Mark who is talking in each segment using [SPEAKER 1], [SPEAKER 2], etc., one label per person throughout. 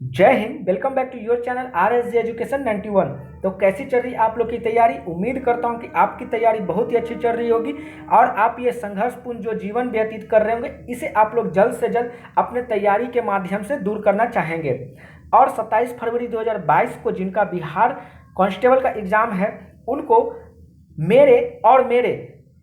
[SPEAKER 1] जय Hind. Welcome back to your channel R S G education 91। तो कैसी चल रही है आप लोग की तैयारी। उम्मीद करता हूं कि आपकी तैयारी बहुत ही अच्छी चल रही होगी और आप ये संघर्षपूर्ण जो जीवन व्यतीत कर रहे होंगे इसे आप लोग जल्द से जल्द अपने तैयारी के माध्यम से दूर करना चाहेंगे। और 27 फरवरी 2022 को जिनका बिहार कांस्टेबल का एग्ज़ाम है उनको मेरे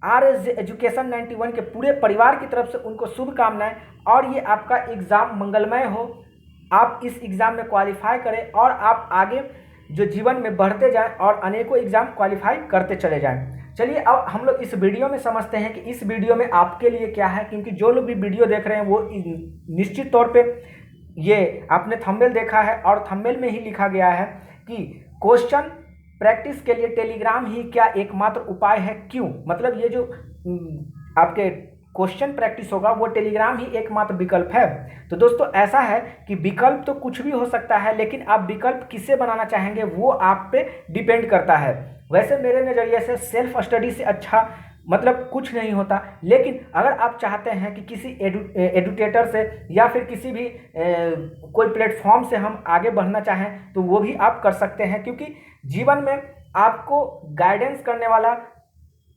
[SPEAKER 1] आर एस जी एजुकेशन 91 के पूरे परिवार की तरफ से उनको शुभकामनाएं। और ये आपका एग्ज़ाम मंगलमय हो, आप इस एग्ज़ाम में क्वालिफाई करें और आप आगे जो जीवन में बढ़ते जाएं और अनेकों एग्ज़ाम क्वालिफाई करते चले जाएं। चलिए अब हम लोग इस वीडियो में समझते हैं कि इस वीडियो में आपके लिए क्या है, क्योंकि जो लोग भी वीडियो देख रहे हैं वो निश्चित तौर पे ये आपने थंबनेल देखा है और थंबनेल में ही लिखा गया है कि क्वेश्चन प्रैक्टिस के लिए टेलीग्राम ही क्या एकमात्र उपाय है। क्यों? मतलब ये जो आपके क्वेश्चन प्रैक्टिस होगा वो टेलीग्राम ही एकमात्र विकल्प है। तो दोस्तों ऐसा है कि विकल्प तो कुछ भी हो सकता है, लेकिन आप विकल्प किससे बनाना चाहेंगे वो आप पे डिपेंड करता है। वैसे मेरे नज़रिए से सेल्फ स्टडी से अच्छा मतलब कुछ नहीं होता, लेकिन अगर आप चाहते हैं कि किसी एडुकेटर से या फिर किसी भी कोई प्लेटफॉर्म से हम आगे बढ़ना चाहें तो वो भी आप कर सकते हैं, क्योंकि जीवन में आपको गाइडेंस करने वाला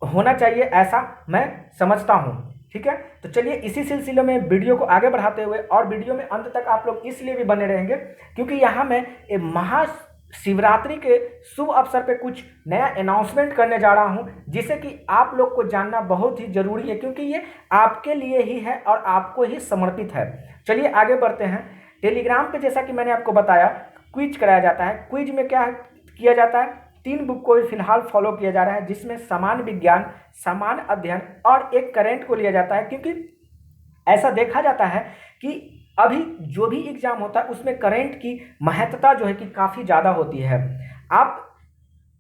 [SPEAKER 1] होना चाहिए, ऐसा मैं समझता हूँ। ठीक है, तो चलिए इसी सिलसिले में वीडियो को आगे बढ़ाते हुए, और वीडियो में अंत तक आप लोग इसलिए भी बने रहेंगे क्योंकि यहाँ मैं महाशिवरात्रि के शुभ अवसर पे कुछ नया अनाउंसमेंट करने जा रहा हूँ, जिसे कि आप लोग को जानना बहुत ही जरूरी है, क्योंकि ये आपके लिए ही है और आपको ही समर्पित है। चलिए आगे बढ़ते हैं। टेलीग्राम पे जैसा कि मैंने आपको बताया क्विज कराया जाता है। क्विज में क्या किया जाता है, 3 बुक को फिलहाल फॉलो किया जा रहा है, जिसमें सामान्य विज्ञान, सामान्य अध्ययन और एक करंट को लिया जाता है, क्योंकि ऐसा देखा जाता है कि अभी जो भी एग्जाम होता है उसमें करंट की महत्ता जो है कि काफ़ी ज़्यादा होती है। आप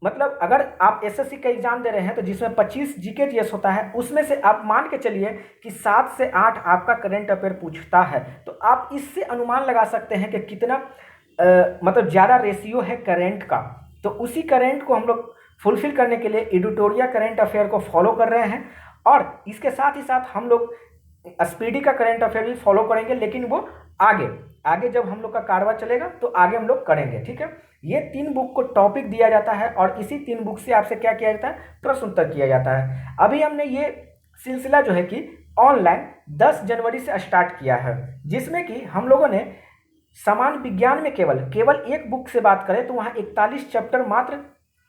[SPEAKER 1] मतलब अगर आप एसएससी का एग्जाम दे रहे हैं तो जिसमें 25 जीके जीएस होता है, उसमें से आप मान के चलिए कि 7 से 8 आपका करंट अफेयर पूछता है, तो आप इससे अनुमान लगा सकते हैं कि कितना मतलब ज़्यादा रेशियो है करंट का। तो उसी करंट को हम लोग फुलफिल करने के लिए एडिटोरियल करंट अफेयर को फॉलो कर रहे हैं, और इसके साथ ही साथ हम लोग स्पीडी का करंट अफेयर भी फॉलो करेंगे, लेकिन वो आगे आगे जब हम लोग का कारवा चलेगा तो आगे हम लोग करेंगे। ठीक है, ये 3 बुक को टॉपिक दिया जाता है और इसी 3 बुक से आपसे क्या किया जाता है, प्रश्न उत्तर किया जाता है। अभी हमने ये सिलसिला जो है कि ऑनलाइन 10 जनवरी से स्टार्ट किया है, जिसमें कि हम लोगों ने सामान्य विज्ञान में केवल एक बुक से बात करें तो वहाँ 41 चैप्टर मात्र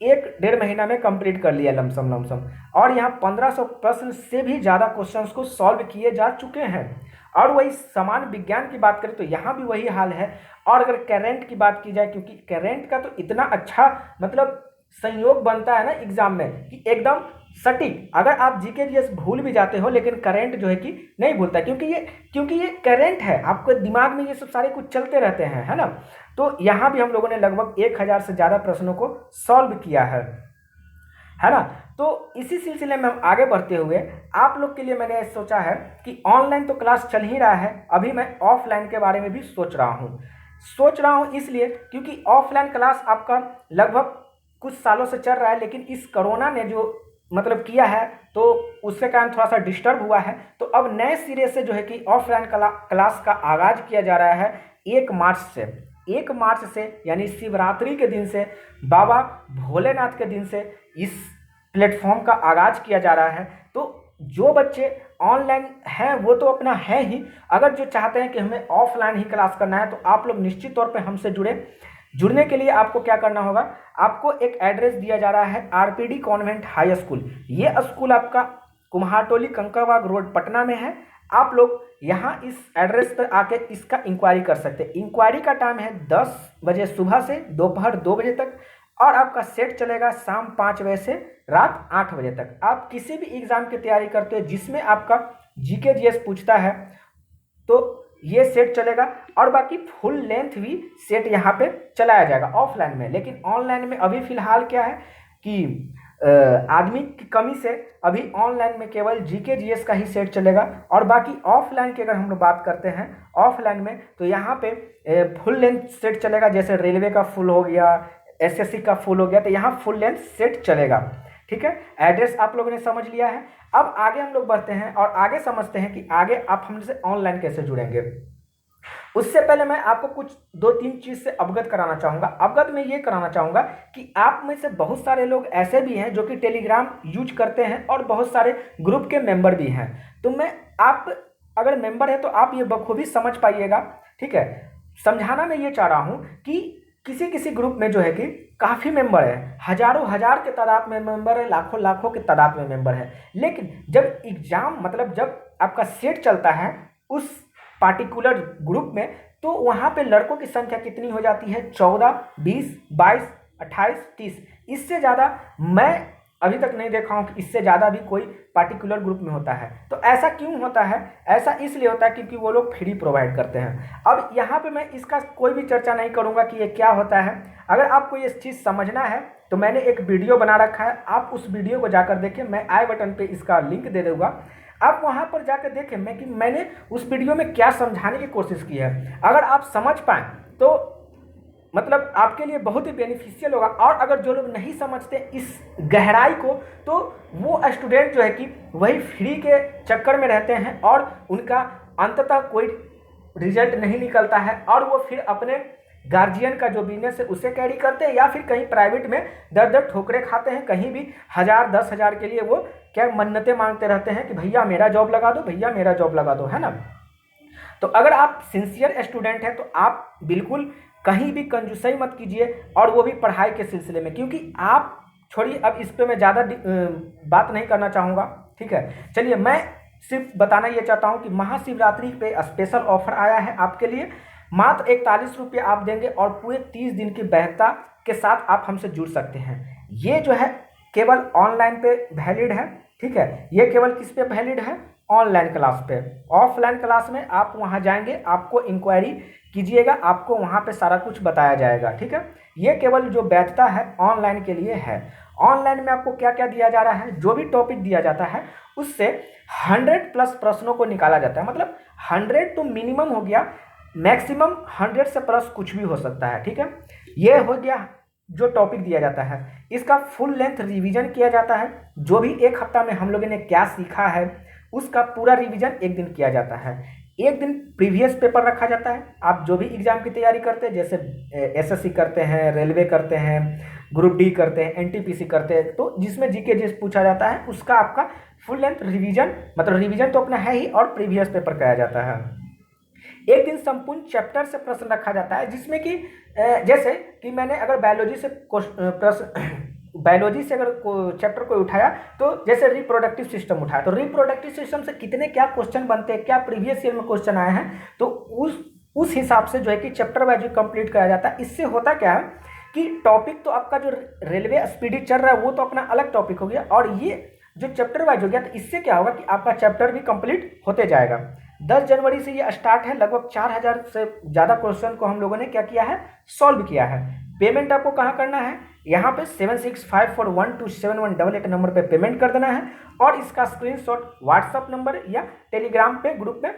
[SPEAKER 1] 1-1.5 महीना में कंप्लीट कर लिया लमसम, और यहाँ 1500 प्रश्न से भी ज़्यादा क्वेश्चंस को सॉल्व किए जा चुके हैं। और वही सामान्य विज्ञान की बात करें तो यहाँ भी वही हाल है। और अगर करेंट की बात की जाए, क्योंकि करेंट का तो इतना अच्छा मतलब संयोग बनता है ना एग्जाम में कि एकदम सटीक, अगर आप जीके जीएस भूल भी जाते हो लेकिन करंट जो है कि नहीं भूलता, क्योंकि ये करंट है, आपके दिमाग में ये सब सारे कुछ चलते रहते हैं, है ना। तो यहाँ भी हम लोगों ने लगभग 1000 से ज़्यादा प्रश्नों को सॉल्व किया है ना। तो इसी सिलसिले में हम आगे बढ़ते हुए आप लोग के लिए मैंने सोचा है कि ऑनलाइन तो क्लास चल ही रहा है, अभी मैं ऑफलाइन के बारे में भी सोच रहा हूँ इसलिए क्योंकि ऑफलाइन क्लास आपका लगभग कुछ सालों से चल रहा है, लेकिन इस कोरोना ने जो मतलब किया है तो उसके कारण थोड़ा सा डिस्टर्ब हुआ है। तो अब नए सिरे से जो है कि ऑफलाइन क्लास का आगाज़ किया जा रहा है 1 मार्च से यानी शिवरात्रि के दिन से, बाबा भोलेनाथ के दिन से इस प्लेटफॉर्म का आगाज़ किया जा रहा है। तो जो बच्चे ऑनलाइन हैं वो तो अपना है ही, अगर जो चाहते हैं कि हमें ऑफलाइन ही क्लास करना है तो आप लोग निश्चित तौर पे हमसे जुड़ने के लिए आपको क्या करना होगा, आपको एक एड्रेस दिया जा रहा है आरपीडी कॉन्वेंट हाई स्कूल। ये स्कूल आपका कुम्हारटोली कंकड़बाग रोड पटना में है। आप लोग यहाँ इस एड्रेस पर आके इसका इंक्वायरी कर सकते हैं। इंक्वायरी का टाइम है 10 बजे सुबह से दोपहर 2 बजे तक, और आपका सेट चलेगा शाम 5 बजे से रात 8 बजे तक। आप किसी भी एग्ज़ाम की तैयारी करते हो जिसमें आपका जीके जीएस पूछता है तो ये सेट चलेगा, और बाकी फुल लेंथ भी सेट यहाँ पे चलाया जाएगा ऑफलाइन में। लेकिन ऑनलाइन में अभी फ़िलहाल क्या है कि आदमी की कमी से अभी ऑनलाइन में केवल जीके जीएस का ही सेट चलेगा, और बाकी ऑफलाइन की अगर हम लोग बात करते हैं ऑफलाइन में तो यहाँ पे फुल लेंथ सेट चलेगा, जैसे रेलवे का फुल हो गया, एसएससी का फुल हो गया, तो यहाँ फुल लेंथ सेट चलेगा। ठीक है, एड्रेस आप लोगों ने समझ लिया है। अब आगे हम लोग बढ़ते हैं और आगे समझते हैं कि आगे आप हमसे ऑनलाइन कैसे जुड़ेंगे। उससे पहले मैं आपको कुछ 2-3 चीज़ से अवगत कराना चाहूँगा। अवगत में ये कराना चाहूँगा कि आप में से बहुत सारे लोग ऐसे भी हैं जो कि टेलीग्राम यूज करते हैं और बहुत सारे ग्रुप के मेंबर भी हैं। तो आप अगर मेंबर है तो आप ये बखूबी समझ पाइएगा, ठीक है। समझाना मैं ये चाह रहा हूँ कि किसी किसी ग्रुप में जो है कि काफ़ी मेंबर है, हजारों हजार के तादाद में मेंबर है, लाखों लाखों के तादाद में मेंबर है, लेकिन जब एग्जाम मतलब जब आपका सेट चलता है उस पार्टिकुलर ग्रुप में, तो वहाँ पे लड़कों की संख्या कितनी हो जाती है? 14, 20, 22, 28, 30। इससे ज़्यादा मैं अभी तक नहीं देखा हूँ कि इससे ज़्यादा भी कोई पार्टिकुलर ग्रुप में होता है। तो ऐसा क्यों होता है? ऐसा इसलिए होता है क्योंकि वो लोग फ्री प्रोवाइड करते हैं। अब यहाँ पे मैं इसका कोई भी चर्चा नहीं करूँगा कि ये क्या होता है। अगर आपको ये चीज़ समझना है तो मैंने एक वीडियो बना रखा है, आप उस वीडियो को जाकर देखें। मैं आई बटन पे इसका लिंक दे दूँगा, आप वहाँ पर जाकर देखें मैंने उस वीडियो में क्या समझाने की कोशिश की है। अगर आप समझ पाएँ तो मतलब आपके लिए बहुत ही बेनिफिशियल होगा। और अगर जो लोग नहीं समझते इस गहराई को, तो वो स्टूडेंट जो है कि वही फ्री के चक्कर में रहते हैं और उनका अंततः कोई रिजल्ट नहीं निकलता है, और वो फिर अपने गार्जियन का जो बिजनेस है उसे कैरी करते हैं, या फिर कहीं प्राइवेट में दर दर ठोकरे खाते हैं। कहीं भी 1000 10,000 के लिए वो क्या मन्नतें मांगते रहते हैं कि भैया मेरा जॉब लगा दो, भैया मेरा जॉब लगा दो, है ना। तो अगर आप सिंसियर स्टूडेंट हैं तो आप बिल्कुल कहीं भी कंजूसाई मत कीजिए, और वो भी पढ़ाई के सिलसिले में, क्योंकि आप छोड़िए, अब इस पे मैं ज़्यादा बात नहीं करना चाहूँगा, ठीक है। चलिए, मैं सिर्फ बताना ये चाहता हूँ कि महाशिवरात्रि पे स्पेशल ऑफर आया है आपके लिए। मात्र 41 रुपये आप देंगे और पूरे 30 दिन की वैधता के साथ आप हमसे जुड़ सकते हैं। ये जो है केवल ऑनलाइन पे वैलिड है, ठीक है। ये केवल किस पे वैलिड है? ऑनलाइन क्लास पे। ऑफलाइन क्लास में आप वहाँ जाएंगे, आपको इंक्वायरी कीजिएगा, आपको वहाँ पे सारा कुछ बताया जाएगा, ठीक है। ये केवल जो वैधता है ऑनलाइन के लिए है। ऑनलाइन में आपको क्या क्या दिया जा रहा है? जो भी टॉपिक दिया जाता है उससे 100+ प्रश्नों को निकाला जाता है। मतलब 100 तो मिनिमम हो गया, मैक्सिमम 100 से प्लस कुछ भी हो सकता है, ठीक है। ये हो गया जो टॉपिक दिया जाता है। इसका फुल लेंथ रिवीजन किया जाता है। जो भी एक हफ्ता में हम लोगों ने क्या सीखा है उसका पूरा रिवीजन एक दिन किया जाता है। एक दिन प्रीवियस पेपर रखा जाता है। आप जो भी एग्जाम की तैयारी करते हैं, जैसे एसएससी करते हैं, रेलवे करते हैं, ग्रुप डी करते हैं, एनटीपीसी करते हैं, तो जिसमें जीके जीएस पूछा जाता है उसका आपका फुल लेंथ रिवीजन, मतलब रिवीजन तो अपना है ही, और प्रीवियस पेपर कराया जाता है। एक दिन संपूर्ण चैप्टर से प्रश्न रखा जाता है, जिसमें कि जैसे कि मैंने अगर बायोलॉजी से प्रश्न बायोलॉजी से अगर चैप्टर को उठाया, तो जैसे रिप्रोडक्टिव सिस्टम उठाया, तो रिप्रोडक्टिव सिस्टम से कितने क्या क्वेश्चन बनते हैं, क्या प्रीवियस ईयर में क्वेश्चन आए हैं, तो उस हिसाब से जो है कि चैप्टर वाइज कंप्लीट कराया जाता है। इससे होता क्या है कि टॉपिक तो आपका जो रेलवे स्पीडी चल रहा है वो तो अपना अलग टॉपिक हो गया, और ये जो चैप्टर वाइज हो गया, तो इससे क्या होगा कि आपका चैप्टर भी कंप्लीट होते जाएगा। 10 जनवरी से ये स्टार्ट है। लगभग 4000 से ज़्यादा क्वेश्चन को हम लोगों ने क्या किया है? सॉल्व किया है। पेमेंट आपको कहाँ करना है? यहाँ पे 7654127188 नंबर पे पेमेंट कर देना है, और इसका स्क्रीनशॉट व्हाट्सअप नंबर या टेलीग्राम पे ग्रुप में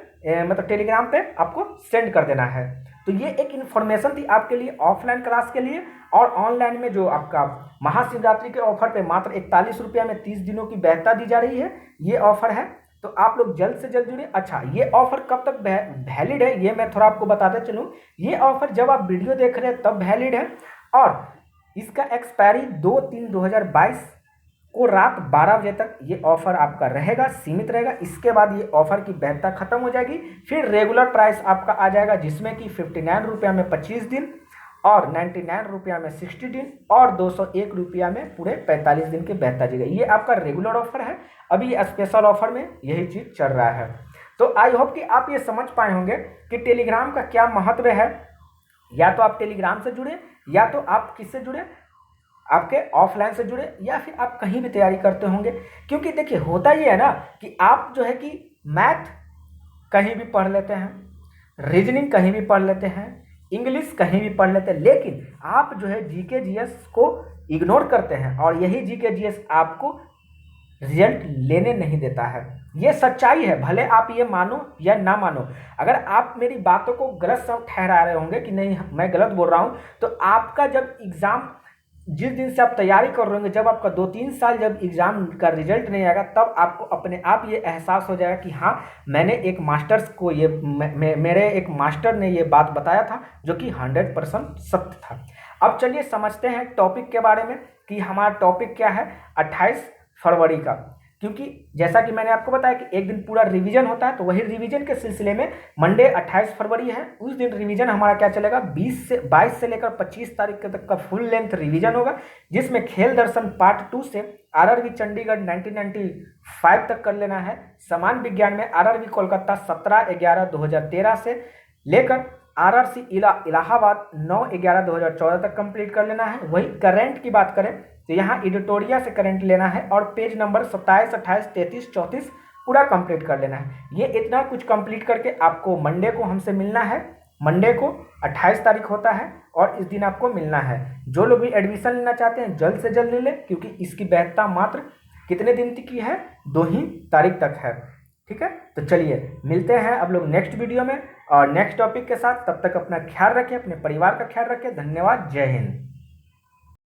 [SPEAKER 1] मतलब टेलीग्राम पे आपको सेंड कर देना है। तो ये एक इन्फॉर्मेशन थी आपके लिए ऑफलाइन क्लास के लिए। और ऑनलाइन में जो आपका महाशिवरात्रि के ऑफर पे मात्र 41 रुपये में 30 दिनों की वैधता दी जा रही है, ये ऑफर है। तो आप लोग जल्द से जल्द जुड़िए। अच्छा, ये ऑफर कब तक वैलिड है ये मैं थोड़ा आपको बताते चलूँ। ये ऑफर जब आप वीडियो देख रहे हैं तब वैलिड है, और इसका एक्सपायरी 2/3/2022 को रात 12 बजे तक ये ऑफर आपका रहेगा, सीमित रहेगा। इसके बाद ये ऑफर की वैधता खत्म हो जाएगी। फिर रेगुलर प्राइस आपका आ जाएगा, जिसमें कि 59 रुपया में 25 दिन, और 99 रुपया में 60 दिन, और 201 रुपया में पूरे 45 दिन की वैधता दी गई। ये आपका रेगुलर ऑफर है। अभी स्पेशल ऑफर में यही चीज़ चल रहा है। तो आई होप कि आप ये समझ पाए होंगे कि टेलीग्राम का क्या महत्व है। या तो आप टेलीग्राम से जुड़े, या तो आप किससे जुड़े, आपके ऑफलाइन से जुड़े, या फिर आप कहीं भी तैयारी करते होंगे। क्योंकि देखिए होता ये है ना कि आप जो है कि मैथ कहीं भी पढ़ लेते हैं, रीजनिंग कहीं भी पढ़ लेते हैं, इंग्लिश कहीं भी पढ़ लेते हैं, लेकिन आप जो है जीके जीएस को इग्नोर करते हैं, और यही जीके जीएस आपको रिजल्ट लेने नहीं देता है। ये सच्चाई है, भले आप ये मानो या ना मानो। अगर आप मेरी बातों को गलत सब ठहरा रहे होंगे कि नहीं मैं गलत बोल रहा हूँ, तो आपका जब एग्ज़ाम जिस दिन से आप तैयारी कर रहे होंगे, जब आपका 2-3 साल जब एग्ज़ाम का रिजल्ट नहीं आएगा, तब आपको अपने आप ये एहसास हो जाएगा कि हाँ, मैंने एक मास्टर्स को ये मेरे एक मास्टर ने ये बात बताया था जो कि 100% सत्य था। अब चलिए समझते हैं टॉपिक के बारे में कि हमारा टॉपिक क्या है 28 फरवरी का। क्योंकि जैसा कि मैंने आपको बताया कि एक दिन पूरा रिवीजन होता है, तो वही रिवीजन के सिलसिले में मंडे 28 फरवरी है, उस दिन रिवीजन हमारा क्या चलेगा 22 से लेकर 25 तारीख तक का फुल लेंथ रिवीजन होगा, जिसमें खेल दर्शन पार्ट 2 से आरआरबी चंडीगढ़ 1995 तक कर लेना है। समान विज्ञान में आरआरबी कोलकाता 17/11/2013 से लेकर आरआरसी इलाहाबाद 9/11/2014 तक कंप्लीट कर लेना है। वही करंट की बात करें तो यहाँ एडिटोरिया से करंट लेना है और पेज नंबर 27, 28, 33, 34 पूरा कंप्लीट कर लेना है। ये इतना कुछ कंप्लीट करके आपको मंडे को हमसे मिलना है। मंडे को 28 तारीख होता है और इस दिन आपको मिलना है। जो लोग भी एडमिशन लेना चाहते हैं जल्द से जल्द ले लें, क्योंकि इसकी वैधता मात्र कितने दिन तक की है, 2 ही तारीख तक है। ठीक है, तो चलिए मिलते हैं अब लोग नेक्स्ट वीडियो में और नेक्स्ट टॉपिक के साथ। तब तक अपना ख्याल रखें, अपने परिवार का ख्याल रखें। धन्यवाद, जय हिंद।